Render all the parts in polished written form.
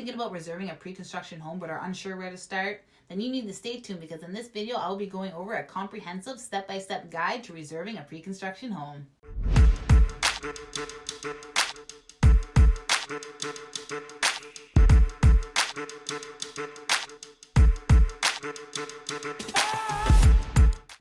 thinking about reserving a pre-construction home but are unsure where to start? Then you need to stay tuned, because in this video I will be going over a comprehensive step-by-step guide to reserving a pre-construction home.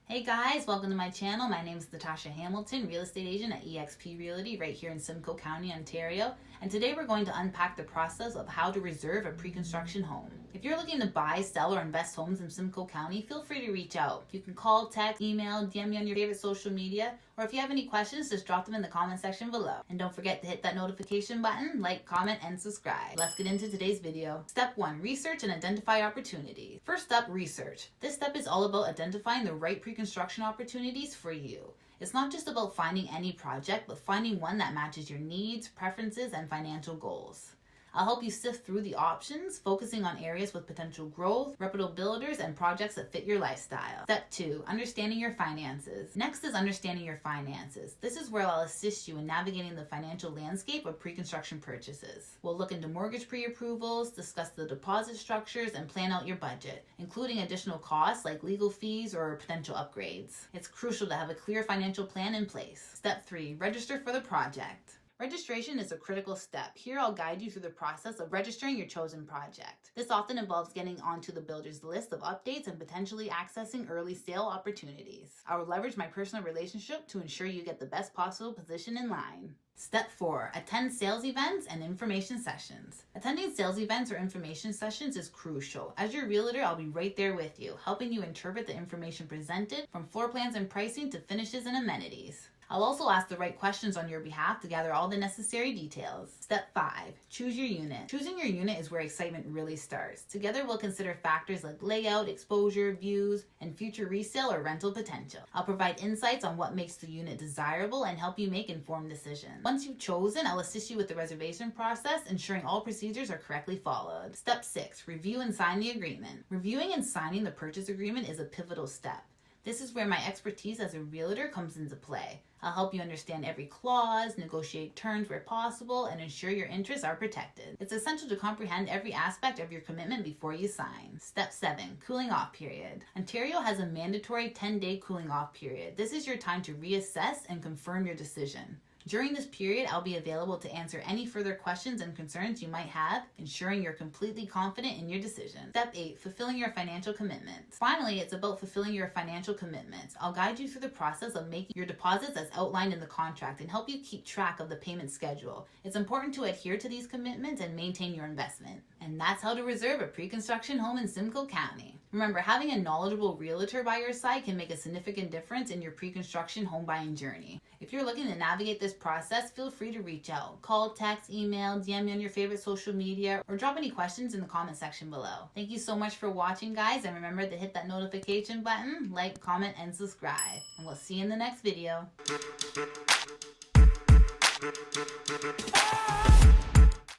Hey guys, welcome to my channel. My name is Natasha Hamilton, real estate agent at eXp Realty right here in Simcoe County, Ontario. And today we're going to unpack the process of how to reserve a pre-construction home. If you're looking to buy, sell, or invest homes in Simcoe County, feel free to reach out. You can call, text, email, DM me on your favorite social media, or if you have any questions, just drop them in the comment section below. And don't forget to hit that notification button, like, comment, and subscribe. Let's get into today's video. Step 1, research and identify opportunities. First up, research. This step is all about identifying the right pre-construction opportunities for you. It's not just about finding any project, but finding one that matches your needs, preferences, and financial goals. I'll help you sift through the options, focusing on areas with potential growth, reputable builders, and projects that fit your lifestyle. Step 2, understanding your finances. Next is understanding your finances. This is where I'll assist you in navigating the financial landscape of pre-construction purchases. We'll look into mortgage pre-approvals, discuss the deposit structures, and plan out your budget, including additional costs like legal fees or potential upgrades. It's crucial to have a clear financial plan in place. Step 3, register for the project. Registration is a critical step. Here I'll guide you through the process of registering your chosen project. This often involves getting onto the builder's list of updates and potentially accessing early sale opportunities. I will leverage my personal relationship to ensure you get the best possible position in line. Step 4, attend sales events and information sessions. Attending sales events or information sessions is crucial. As your realtor, I'll be right there with you, helping you interpret the information presented, from floor plans and pricing to finishes and amenities. I'll also ask the right questions on your behalf to gather all the necessary details. Step 5, choose your unit. Choosing your unit is where excitement really starts. Together we'll consider factors like layout, exposure, views, and future resale or rental potential. I'll provide insights on what makes the unit desirable and help you make informed decisions. Once you've chosen, I'll assist you with the reservation process, ensuring all procedures are correctly followed. Step 6, review and sign the agreement. Reviewing and signing the purchase agreement is a pivotal step. This is where my expertise as a realtor comes into play. I'll help you understand every clause, negotiate terms where possible, and ensure your interests are protected. It's essential to comprehend every aspect of your commitment before you sign. Step 7, cooling off period. Ontario has a mandatory 10-day cooling off period. This is your time to reassess and confirm your decision. During this period, I'll be available to answer any further questions and concerns you might have, ensuring you're completely confident in your decision. Step 8, fulfilling your financial commitments. Finally, it's about fulfilling your financial commitments. I'll guide you through the process of making your deposits as outlined in the contract and help you keep track of the payment schedule. It's important to adhere to these commitments and maintain your investment. And that's how to reserve a pre-construction home in Simcoe County. Remember, having a knowledgeable realtor by your side can make a significant difference in your pre-construction home buying journey. If you're looking to navigate this process, feel free to reach out. Call, text, email, DM me on your favorite social media, or drop any questions in the comment section below. Thank you so much for watching, guys, and remember to hit that notification button, like, comment, and subscribe. And we'll see you in the next video.